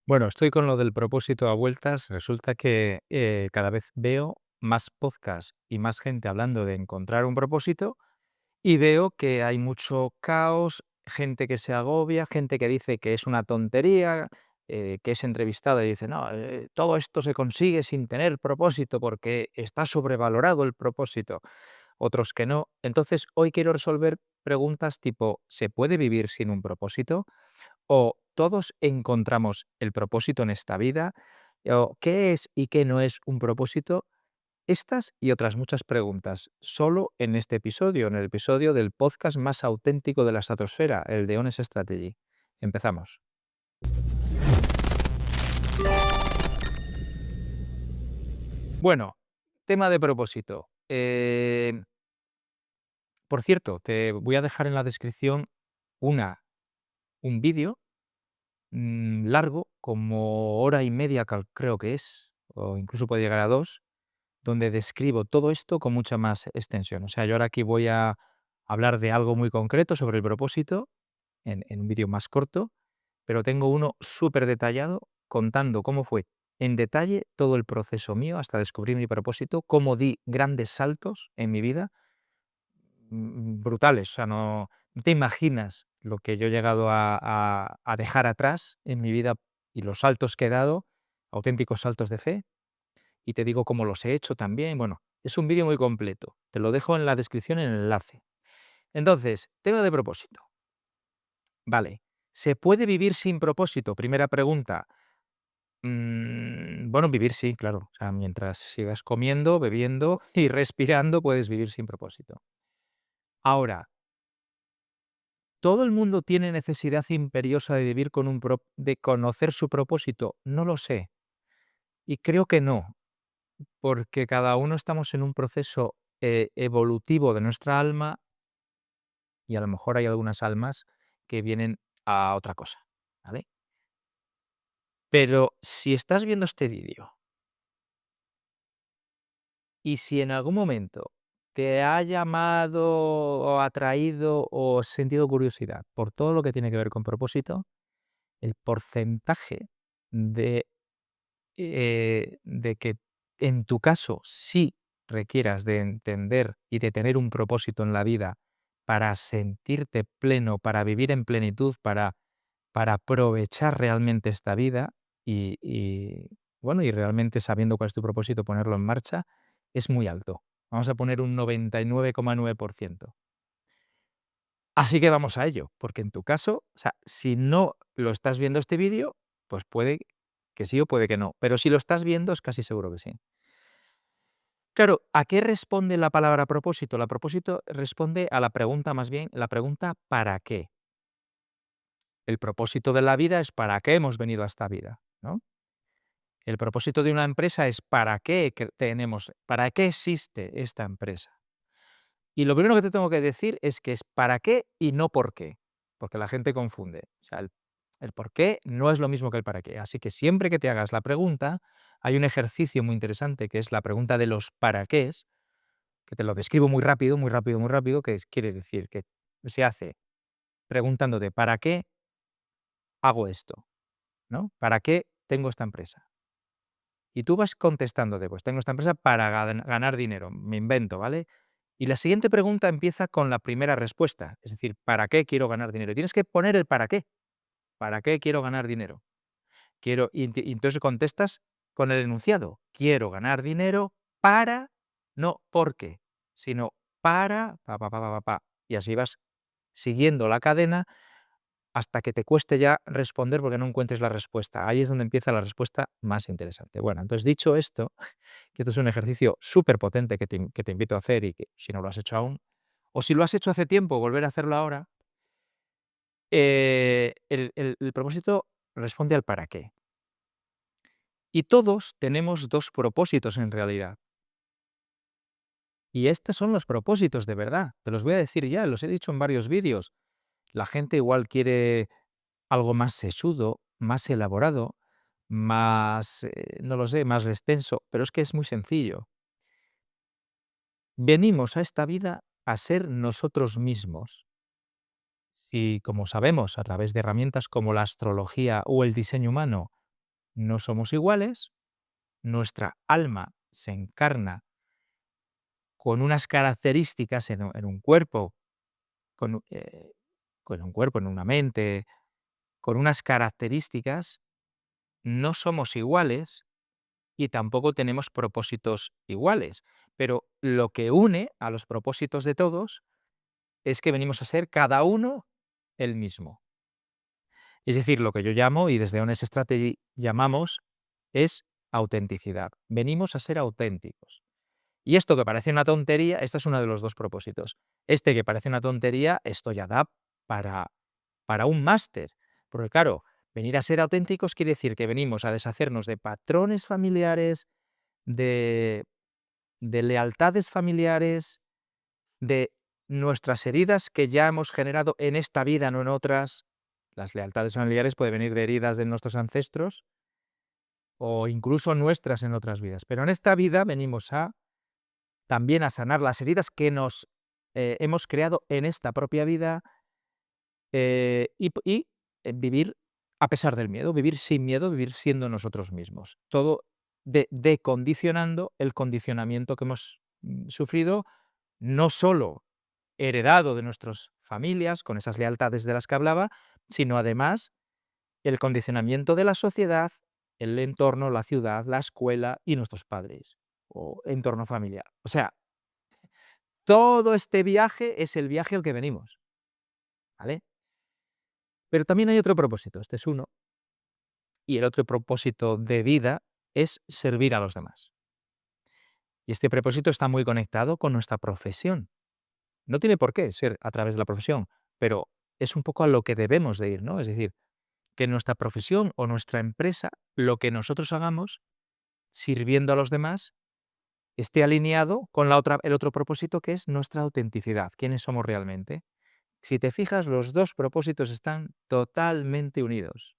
Bueno, estoy con lo del propósito a vueltas. Resulta que cada vez veo más podcasts y más gente hablando de encontrar un propósito y veo que hay mucho caos, gente que se agobia, gente que dice que es una tontería, que es entrevistada y dice, no, todo esto se consigue sin tener propósito porque está sobrevalorado el propósito, otros que no. Entonces, hoy quiero resolver preguntas tipo, ¿se puede vivir sin un propósito? ¿O todos encontramos el propósito en esta vida? ¿O qué es y qué no es un propósito? Estas y otras muchas preguntas, solo en este episodio, en el episodio del podcast más auténtico de la estratosfera, el de Honest Strategy. Empezamos. Bueno, tema de propósito. Por cierto, te voy a dejar en la descripción una, un vídeo largo, como hora y media creo que es, o incluso puede llegar a dos, donde describo todo esto con mucha más extensión. O sea, yo ahora aquí voy a hablar de algo muy concreto sobre el propósito en un vídeo más corto, pero tengo uno súper detallado contando cómo fue en detalle todo el proceso mío hasta descubrir mi propósito, cómo di grandes saltos en mi vida, brutales. O sea, no te imaginas lo que yo he llegado a dejar atrás en mi vida y los saltos que he dado, auténticos saltos de fe, y te digo cómo los he hecho también. Bueno, es un vídeo muy completo. Te lo dejo en la descripción en el enlace. Entonces, tema de propósito. Vale. ¿Se puede vivir sin propósito? Primera pregunta. Bueno, vivir sí, claro. O sea, mientras sigas comiendo, bebiendo y respirando, puedes vivir sin propósito. Ahora, ¿todo el mundo tiene necesidad imperiosa de vivir con de conocer su propósito? No lo sé. Y creo que no, porque cada uno estamos en un proceso evolutivo de nuestra alma y a lo mejor hay algunas almas que vienen a otra cosa, ¿vale? Pero si estás viendo este vídeo y si en algún momento te ha llamado o atraído o sentido curiosidad por todo lo que tiene que ver con propósito, el porcentaje de, de que en tu caso sí requieras de entender y de tener un propósito en la vida para sentirte pleno, para vivir en plenitud, para aprovechar realmente esta vida bueno, y realmente sabiendo cuál es tu propósito, ponerlo en marcha, es muy alto. Vamos a poner un 99,9%. Así que vamos a ello, porque en tu caso, o sea, si no lo estás viendo este vídeo, pues puede que sí o puede que no, pero si lo estás viendo es casi seguro que sí. Claro, ¿a qué responde la palabra propósito? La propósito responde a la pregunta, más bien, la pregunta ¿para qué? El propósito de la vida es ¿para qué hemos venido a esta vida? ¿No? El propósito de una empresa es ¿para qué existe esta empresa? Y lo primero que te tengo que decir es que es para qué y no por qué, porque la gente confunde. O sea, el por qué no es lo mismo que el para qué. Así que siempre que te hagas la pregunta, hay un ejercicio muy interesante que es la pregunta de los para qués, que te lo describo muy rápido, muy rápido, muy rápido, quiere decir que se hace preguntándote ¿para qué hago esto? ¿No? ¿Para qué tengo esta empresa? Y tú vas contestándote, pues tengo esta empresa para ganar dinero, me invento, ¿vale? Y la siguiente pregunta empieza con la primera respuesta, es decir, ¿para qué quiero ganar dinero? Y tienes que poner el para qué quiero ganar dinero. Y entonces contestas con el enunciado, quiero ganar dinero para, no porque, sino para, y así vas siguiendo la cadena hasta que te cueste ya responder porque no encuentres la respuesta. Ahí es donde empieza la respuesta más interesante. Bueno, entonces dicho esto, que esto es un ejercicio súper potente que te invito a hacer y que si no lo has hecho aún, o si lo has hecho hace tiempo, volver a hacerlo ahora, el propósito responde al para qué. Y todos tenemos dos propósitos en realidad. Y estos son los propósitos de verdad. Te los voy a decir ya, los he dicho en varios vídeos. La gente igual quiere algo más sesudo, más elaborado, más, no lo sé, más extenso, pero es que es muy sencillo. Venimos a esta vida a ser nosotros mismos. Y como sabemos, a través de herramientas como la astrología o el diseño humano, no somos iguales, nuestra alma se encarna con unas características en un cuerpo, con, con un cuerpo, en una mente, con unas características, no somos iguales y tampoco tenemos propósitos iguales. Pero lo que une a los propósitos de todos es que venimos a ser cada uno el mismo. Es decir, lo que yo llamo, y desde Honest Strategy llamamos, es autenticidad. Venimos a ser auténticos. Y esto que parece una tontería, este es uno de los dos propósitos. Este que parece una tontería, esto ya da para, para un máster. Porque claro, venir a ser auténticos quiere decir que venimos a deshacernos de patrones familiares, de, de lealtades familiares, de nuestras heridas que ya hemos generado en esta vida, no en otras. Las lealtades familiares pueden venir de heridas de nuestros ancestros o incluso nuestras en otras vidas. Pero en esta vida venimos a también a sanar las heridas que nos hemos creado en esta propia vida vivir a pesar del miedo, vivir sin miedo, vivir siendo nosotros mismos. Todo decondicionando el condicionamiento que hemos sufrido, no solo heredado de nuestras familias, con esas lealtades de las que hablaba, sino además el condicionamiento de la sociedad, el entorno, la ciudad, la escuela y nuestros padres o entorno familiar. O sea, todo este viaje es el viaje al que venimos, ¿vale? Pero también hay otro propósito, este es uno, y el otro propósito de vida es servir a los demás. Y este propósito está muy conectado con nuestra profesión. No tiene por qué ser a través de la profesión, pero es un poco a lo que debemos de ir, ¿no? Es decir, que nuestra profesión o nuestra empresa, lo que nosotros hagamos sirviendo a los demás, esté alineado con el otro propósito que es nuestra autenticidad, quiénes somos realmente. Si te fijas, los dos propósitos están totalmente unidos.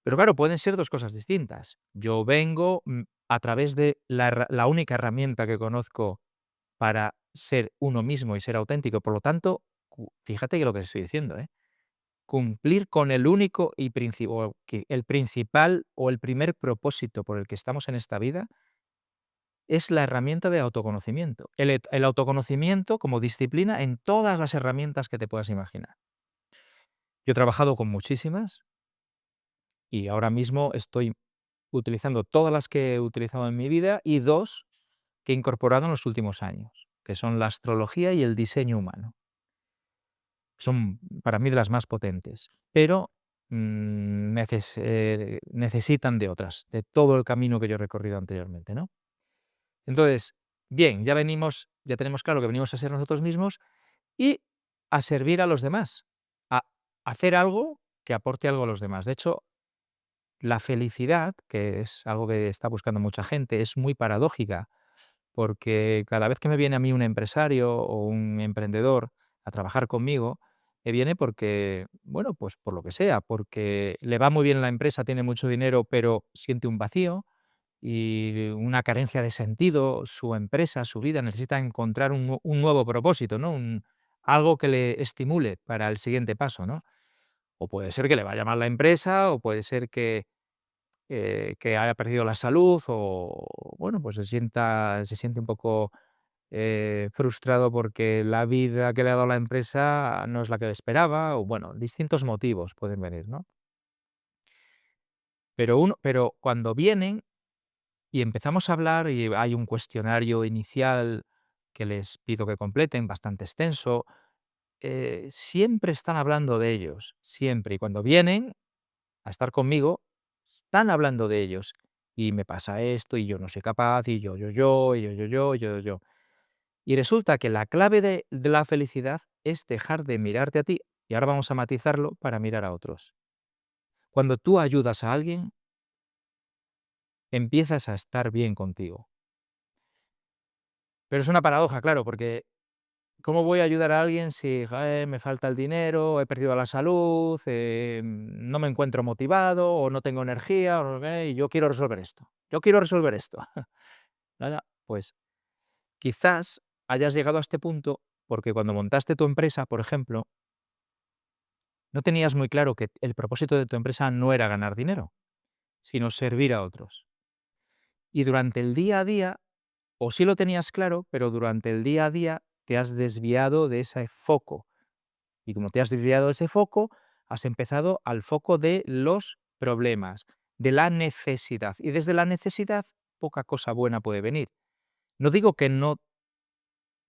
Pero claro, pueden ser dos cosas distintas. Yo vengo a través de la única herramienta que conozco para ser uno mismo y ser auténtico. Por lo tanto, fíjate que lo que estoy diciendo, ¿eh? Cumplir con el único y el principal o el primer propósito por el que estamos en esta vida es la herramienta de autoconocimiento. El autoconocimiento como disciplina en todas las herramientas que te puedas imaginar. Yo he trabajado con muchísimas y ahora mismo estoy utilizando todas las que he utilizado en mi vida y dos que he incorporado en los últimos años, que son la astrología y el diseño humano. Son para mí de las más potentes, pero necesitan de otras, de todo el camino que yo he recorrido anteriormente, ¿no? Entonces, bien, ya tenemos claro que venimos a ser nosotros mismos y a servir a los demás, a hacer algo que aporte algo a los demás. De hecho, la felicidad, que es algo que está buscando mucha gente, es muy paradójica, porque cada vez que me viene a mí un empresario o un emprendedor a trabajar conmigo, me viene porque, bueno, pues por lo que sea, porque le va muy bien en la empresa, tiene mucho dinero, pero siente un vacío y una carencia de sentido, su empresa, su vida necesita encontrar un nuevo propósito, ¿no? Algo que le estimule para el siguiente paso, ¿no? O puede ser que le vaya mal la empresa, o puede ser que haya perdido la salud, o bueno, pues se siente un poco frustrado porque la vida que le ha dado la empresa no es la que esperaba, o bueno, distintos motivos pueden venir, ¿no? Pero cuando vienen y empezamos a hablar y hay un cuestionario inicial que les pido que completen, bastante extenso, siempre están hablando de ellos, siempre. Y cuando vienen a estar conmigo, están hablando de ellos. Y me pasa esto, y yo no soy capaz, y yo, y yo. Y resulta que la clave de la felicidad es dejar de mirarte a ti, y ahora vamos a matizarlo para mirar a otros. Cuando tú ayudas a alguien, empiezas a estar bien contigo. Pero es una paradoja, claro, porque ¿cómo voy a ayudar a alguien si joder, me falta el dinero, he perdido la salud, no me encuentro motivado o no tengo energía y yo quiero resolver esto? Yo quiero resolver esto. Nada, pues quizás hayas llegado a este punto porque cuando montaste tu empresa, por ejemplo, no tenías muy claro que el propósito de tu empresa no era ganar dinero, sino servir a otros. Y durante el día a día, o sí lo tenías claro, pero durante el día a día te has desviado de ese foco. Y como te has desviado de ese foco, has empezado al foco de los problemas, de la necesidad. Y desde la necesidad, poca cosa buena puede venir. No digo que no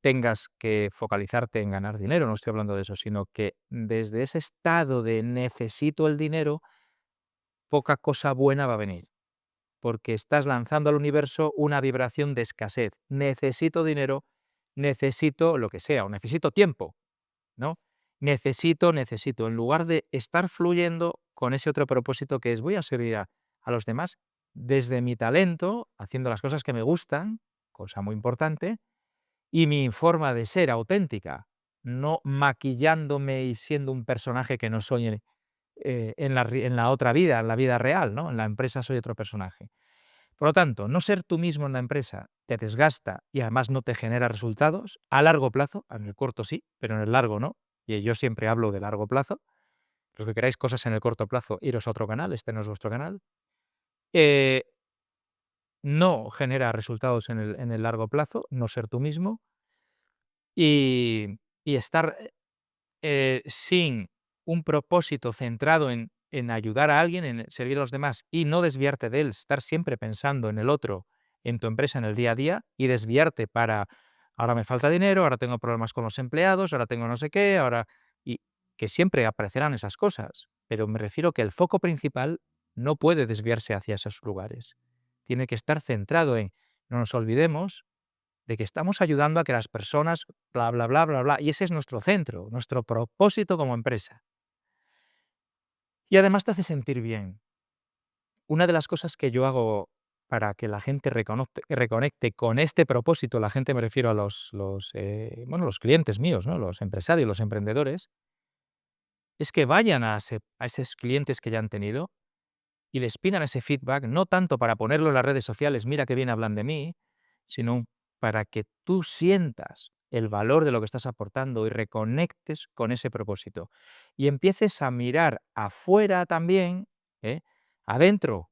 tengas que focalizarte en ganar dinero, no estoy hablando de eso, sino que desde ese estado de necesito el dinero, poca cosa buena va a venir, porque estás lanzando al universo una vibración de escasez. Necesito dinero, necesito lo que sea, o necesito tiempo, ¿no? Necesito, en lugar de estar fluyendo con ese otro propósito que es voy a servir a los demás desde mi talento, haciendo las cosas que me gustan, cosa muy importante, y mi forma de ser auténtica, no maquillándome y siendo un personaje que no soy en la otra vida, en la vida real, ¿no? En la empresa soy otro personaje. Por lo tanto, no ser tú mismo en la empresa te desgasta y además no te genera resultados a largo plazo, en el corto sí, pero en el largo no. Y yo siempre hablo de largo plazo. Los que queráis cosas en el corto plazo, iros a otro canal, este no es vuestro canal. Eh, no genera resultados en el largo plazo, no ser tú mismo y estar sin un propósito centrado en ayudar a alguien, en servir a los demás y no desviarte de él, estar siempre pensando en el otro, en tu empresa, en el día a día y desviarte para, ahora me falta dinero, ahora tengo problemas con los empleados, ahora tengo no sé qué, ahora... Y que siempre aparecerán esas cosas, pero me refiero que el foco principal no puede desviarse hacia esos lugares. Tiene que estar centrado en, no nos olvidemos de que estamos ayudando a que las personas, bla, bla, bla, bla, bla, y ese es nuestro centro, nuestro propósito como empresa. Y además te hace sentir bien. Una de las cosas que yo hago para que la gente reconecte con este propósito, la gente me refiero a bueno, los clientes míos, ¿no? Los empresarios, los emprendedores, es que vayan a esos clientes que ya han tenido y les pidan ese feedback, no tanto para ponerlo en las redes sociales, mira qué bien hablan de mí, sino para que tú sientas el valor de lo que estás aportando y reconectes con ese propósito. Y empieces a mirar afuera también, ¿eh? Adentro,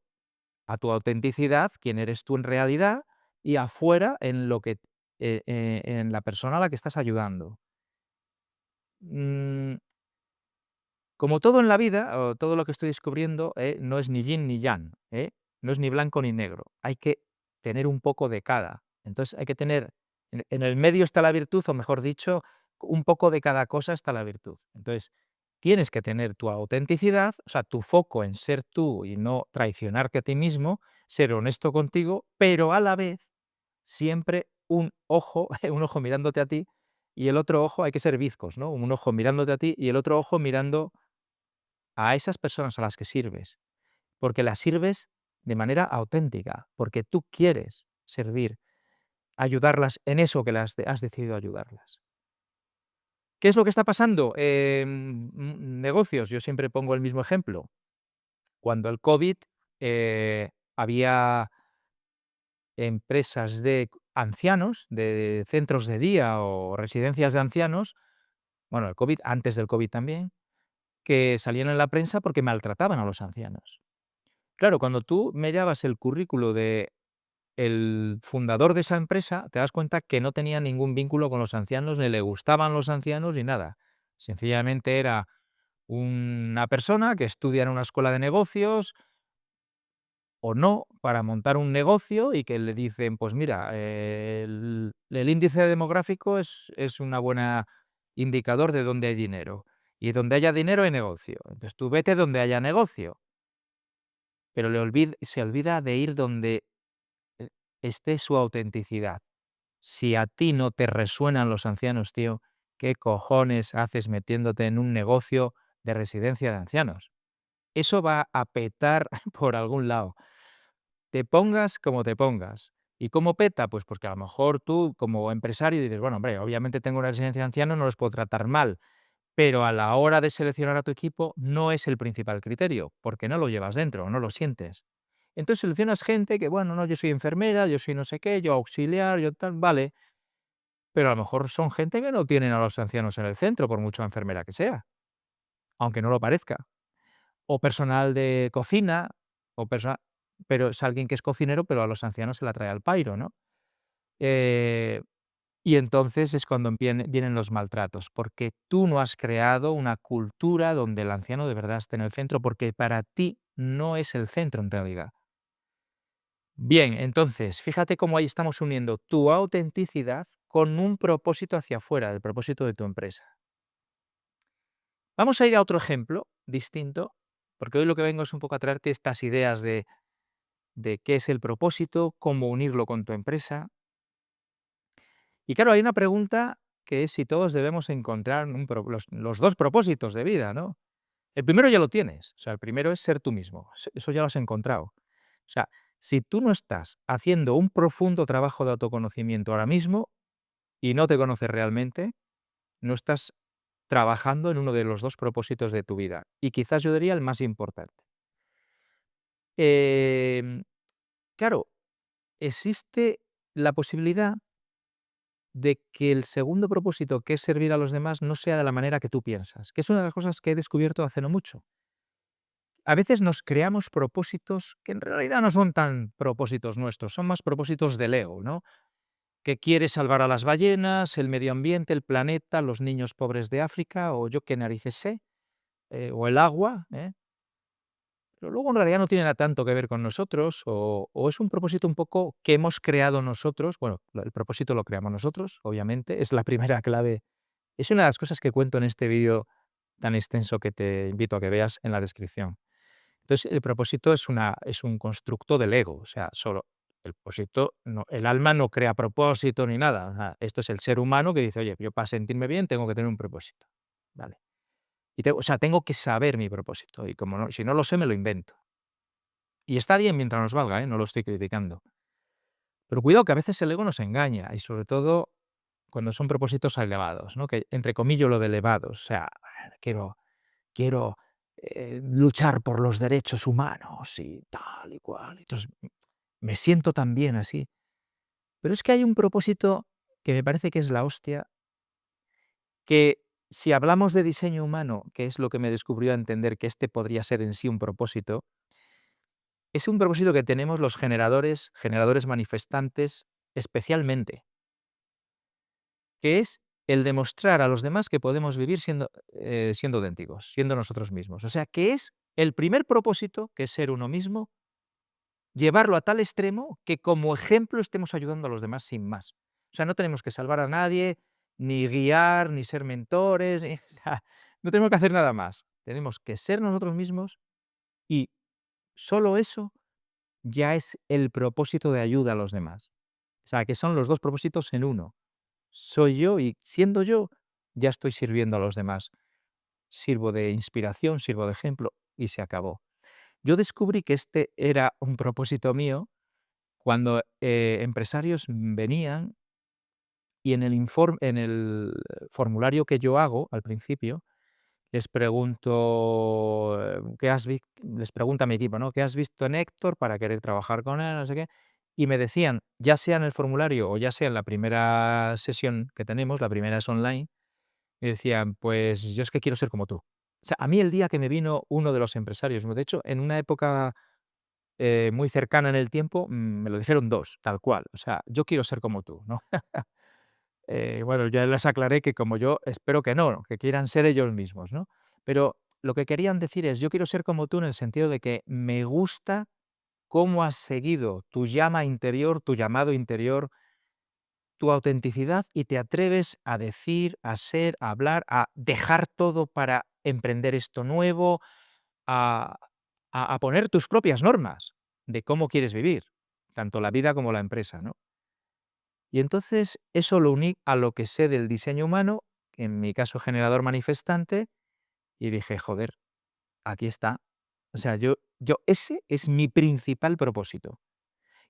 a tu autenticidad, quién eres tú en realidad, y afuera en lo que en la persona a la que estás ayudando. Mm, Como todo en la vida, o todo lo que estoy descubriendo, no es ni yin ni yang, no es ni blanco ni negro. Hay que tener un poco de cada. Entonces hay que tener, en el medio está la virtud, o mejor dicho, un poco de cada cosa está la virtud. Entonces, tienes que tener tu autenticidad, o sea, tu foco en ser tú y no traicionarte a ti mismo, ser honesto contigo, pero a la vez siempre un ojo, un ojo mirándote a ti y el otro ojo, hay que ser bizcos, ¿no? Un ojo mirándote a ti y el otro ojo mirando a esas personas a las que sirves, porque las sirves de manera auténtica, porque tú quieres servir, ayudarlas en eso que has decidido ayudarlas. ¿Qué es lo que está pasando? Negocios, yo siempre pongo el mismo ejemplo. Cuando el COVID, había empresas de ancianos, de centros de día o residencias de ancianos, bueno, el COVID, antes del COVID también, que salían en la prensa porque maltrataban a los ancianos. Claro, cuando tú mirabas el currículo de el fundador de esa empresa, te das cuenta que no tenía ningún vínculo con los ancianos, ni le gustaban los ancianos, ni nada. Sencillamente era una persona que estudia en una escuela de negocios o no, para montar un negocio y que le dicen, pues mira, el índice demográfico es una buena indicador de dónde hay dinero. Y donde haya dinero hay negocio. Entonces tú vete donde haya negocio, pero se olvida de ir donde eh, esté su autenticidad. Si a ti no te resuenan los ancianos, tío, ¿qué cojones haces metiéndote en un negocio de residencia de ancianos? Eso va a petar por algún lado. Te pongas como te pongas. ¿Y cómo peta? Pues porque a lo mejor tú, como empresario, dices, bueno, hombre, obviamente tengo una residencia de ancianos, no los puedo tratar mal, pero a la hora de seleccionar a tu equipo no es el principal criterio, porque no lo llevas dentro, no lo sientes. Entonces seleccionas gente que, bueno, no, yo soy enfermera, yo soy no sé qué, yo auxiliar, yo tal, vale, pero a lo mejor son gente que no tienen a los ancianos en el centro, por mucho enfermera que sea, aunque no lo parezca. O personal de cocina, o personal. pero es alguien que es cocinero, pero a los ancianos se la trae al pairo, ¿no? Eh, y entonces es cuando vienen los maltratos, porque tú no has creado una cultura donde el anciano de verdad esté en el centro, porque para ti no es el centro en realidad. Bien, entonces, fíjate cómo ahí estamos uniendo tu autenticidad con un propósito hacia afuera, el propósito de tu empresa. Vamos a ir a otro ejemplo distinto, porque hoy lo que vengo es un poco a traerte estas ideas de qué es el propósito, cómo unirlo con tu empresa. Y claro, hay una pregunta que es si todos debemos encontrar los dos propósitos de vida, ¿no? El primero ya lo tienes, o sea, el primero es ser tú mismo, eso ya lo has encontrado. O sea, si tú no estás haciendo un profundo trabajo de autoconocimiento ahora mismo y no te conoces realmente, no estás trabajando en uno de los dos propósitos de tu vida. Y quizás yo diría el más importante. Em, claro, existe la posibilidad de que el segundo propósito, que es servir a los demás, no sea de la manera que tú piensas, que es una de las cosas que he descubierto hace no mucho. A veces nos creamos propósitos que en realidad no son tan propósitos nuestros, son más propósitos del ego, ¿no? Que quiere salvar a las ballenas, el medio ambiente, el planeta, los niños pobres de África, o yo qué narices sé, o el agua, ¿eh? Pero luego en realidad no tiene nada tanto que ver con nosotros, o es un propósito un poco que hemos creado nosotros. Bueno, el propósito lo creamos nosotros, obviamente, es la primera clave. Es una de las cosas que cuento en este vídeo tan extenso que te invito a que veas en la descripción. Entonces, el propósito es un constructo del ego, o sea, solo el propósito, no, el alma no crea propósito ni nada. O sea, esto es el ser humano que dice, oye, yo para sentirme bien tengo que tener un propósito. Vale. O sea, tengo que saber mi propósito. Y como no, si no lo sé, me lo invento. Y está bien mientras nos valga, ¿eh? No lo estoy criticando. Pero cuidado que a veces el ego nos engaña y sobre todo cuando son propósitos elevados, ¿no? Que entre comillas lo de elevados, o sea, quiero luchar por los derechos humanos y tal y cual. Entonces, me siento tan bien así. Pero es que hay un propósito que me parece que es la hostia, que si hablamos de diseño humano, que es lo que me descubrió a entender que este podría ser en sí un propósito, es un propósito que tenemos los generadores manifestantes especialmente, que es el demostrar a los demás que podemos vivir siendo auténticos, siendo nosotros mismos. O sea, que es el primer propósito, que es ser uno mismo, llevarlo a tal extremo que como ejemplo estemos ayudando a los demás sin más. O sea, no tenemos que salvar a nadie, ni guiar, ni ser mentores, o sea, no tenemos que hacer nada más. Tenemos que ser nosotros mismos y solo eso ya es el propósito de ayuda a los demás. O sea, que son los dos propósitos en uno. Soy yo y siendo yo, ya estoy sirviendo a los demás. Sirvo de inspiración, sirvo de ejemplo y se acabó. Yo descubrí que este era un propósito mío cuando empresarios venían y en el formulario que yo hago al principio, les pregunto, les pregunta a mi equipo, ¿no? ¿Qué has visto en Héctor para querer trabajar con él? No sé qué. Y me decían, ya sea en el formulario o ya sea en la primera sesión que tenemos, la primera es online, me decían, pues yo es que quiero ser como tú. O sea, a mí el día que me vino uno de los empresarios, de hecho, en una época muy cercana en el tiempo, me lo dijeron dos, tal cual. O sea, yo quiero ser como tú, ¿no? Bueno, ya les aclaré que como yo espero que no, que quieran ser ellos mismos, ¿no? Pero lo que querían decir es, yo quiero ser como tú en el sentido de que me gusta cómo has seguido tu llama interior, tu llamado interior, tu autenticidad y te atreves a decir, a ser, a hablar, a dejar todo para emprender esto nuevo, a, a poner tus propias normas de cómo quieres vivir, tanto la vida como la empresa, ¿no? Y entonces eso lo uní a lo que sé del diseño humano, en mi caso generador manifestante, y dije, joder, aquí está. O sea, ese es mi principal propósito.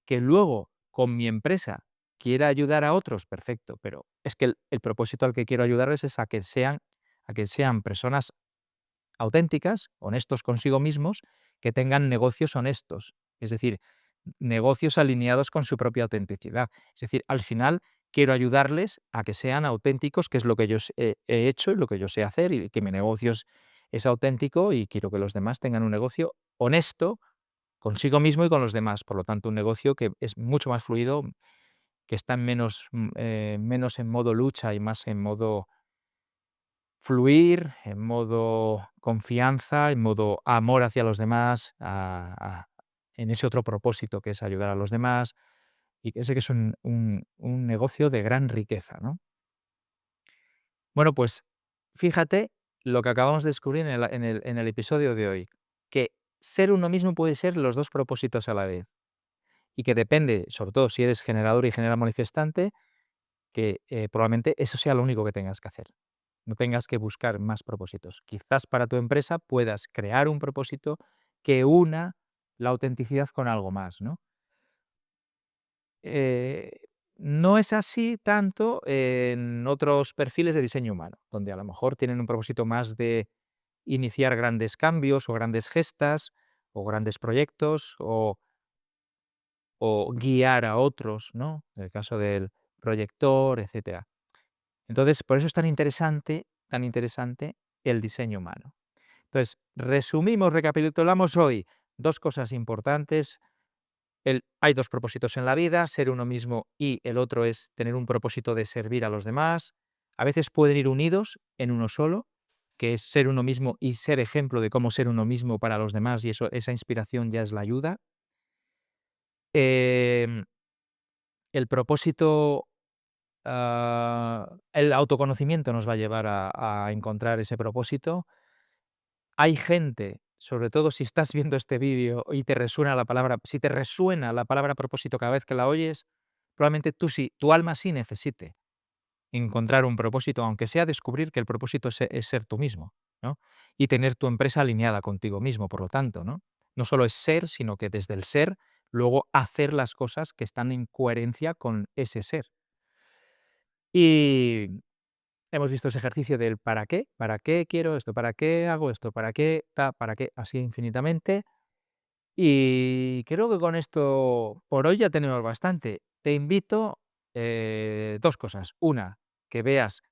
Que luego con mi empresa quiera ayudar a otros, perfecto, pero es que el propósito al que quiero ayudarles es a que sean personas auténticas, honestos consigo mismos, que tengan negocios honestos, es decir, negocios alineados con su propia autenticidad. Es decir, al final quiero ayudarles a que sean auténticos, que es lo que he hecho y lo que yo sé hacer, y que mi negocio es auténtico y quiero que los demás tengan un negocio honesto consigo mismo y con los demás. Por lo tanto, un negocio que es mucho más fluido, que está menos en modo lucha y más en modo fluir, en modo confianza, en modo amor hacia los demás, en ese otro propósito que es ayudar a los demás, y que sé que es un negocio de gran riqueza, ¿no? Bueno, pues fíjate lo que acabamos de descubrir en el episodio de hoy, que ser uno mismo puede ser los 2 propósitos a la vez, y que depende, sobre todo si eres generador y general manifestante, que, probablemente eso sea lo único que tengas que hacer. No tengas que buscar más propósitos. Quizás para tu empresa puedas crear un propósito que una la autenticidad con algo más, ¿no? Eh, no es así tanto en otros perfiles de diseño humano, donde a lo mejor tienen un propósito más de iniciar grandes cambios o grandes gestas o grandes proyectos o guiar a otros, ¿no? En el caso del proyector, etcétera. Entonces, por eso es tan interesante el diseño humano. Entonces, resumimos, recapitulamos hoy 2 cosas importantes. Hay 2 propósitos en la vida, ser uno mismo y el otro es tener un propósito de servir a los demás. A veces pueden ir unidos en uno solo, que es ser uno mismo y ser ejemplo de cómo ser uno mismo para los demás, y esa inspiración ya es la ayuda. Em, el propósito, el autoconocimiento nos va a llevar a encontrar ese propósito. Hay gente, sobre todo si estás viendo este vídeo y si te resuena la palabra propósito cada vez que la oyes, probablemente tu alma sí necesite encontrar un propósito, aunque sea descubrir que el propósito es ser tú mismo, ¿no? Y tener tu empresa alineada contigo mismo, por lo tanto, ¿no? No solo es ser, sino que desde el ser, luego hacer las cosas que están en coherencia con ese ser. Y hemos visto ese ejercicio del para qué quiero esto, para qué hago esto, para qué, así infinitamente. Y creo que con esto por hoy ya tenemos bastante. Te invito, 2 cosas. Una, que veas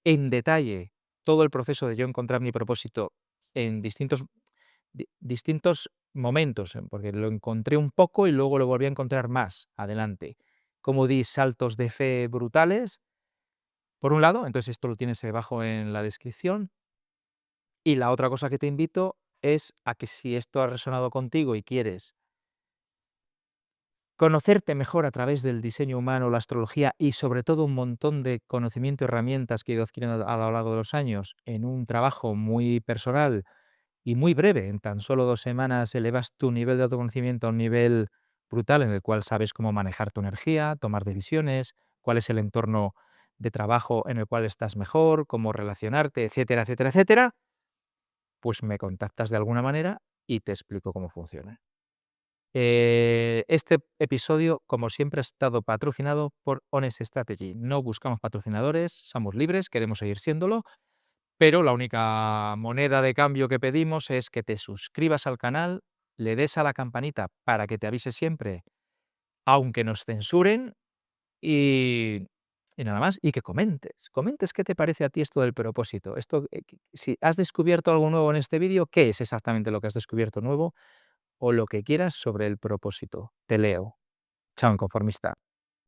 en detalle todo el proceso de yo encontrar mi propósito en distintos momentos, porque lo encontré un poco y luego lo volví a encontrar más adelante. Cómo di saltos de fe brutales, por un lado, entonces esto lo tienes debajo en la descripción. Y la otra cosa que te invito es a que si esto ha resonado contigo y quieres conocerte mejor a través del diseño humano, la astrología y sobre todo un montón de conocimiento y herramientas que he ido adquiriendo a lo largo de los años en un trabajo muy personal y muy breve, en tan solo 2 semanas elevas tu nivel de autoconocimiento a un nivel brutal en el cual sabes cómo manejar tu energía, tomar decisiones, cuál es el entorno de trabajo en el cual estás mejor, cómo relacionarte, etcétera, etcétera, etcétera, pues me contactas de alguna manera y te explico cómo funciona. Este episodio, como siempre, ha estado patrocinado por Honest Strategy. No buscamos patrocinadores, somos libres, queremos seguir siéndolo, pero la única moneda de cambio que pedimos es que te suscribas al canal, le des a la campanita para que te avise siempre, aunque nos censuren, y, y nada más, y que comentes qué te parece a ti esto del propósito. Si has descubierto algo nuevo en este vídeo, ¿qué es exactamente lo que has descubierto nuevo? O lo que quieras sobre el propósito. Te leo. Chao, inconformista.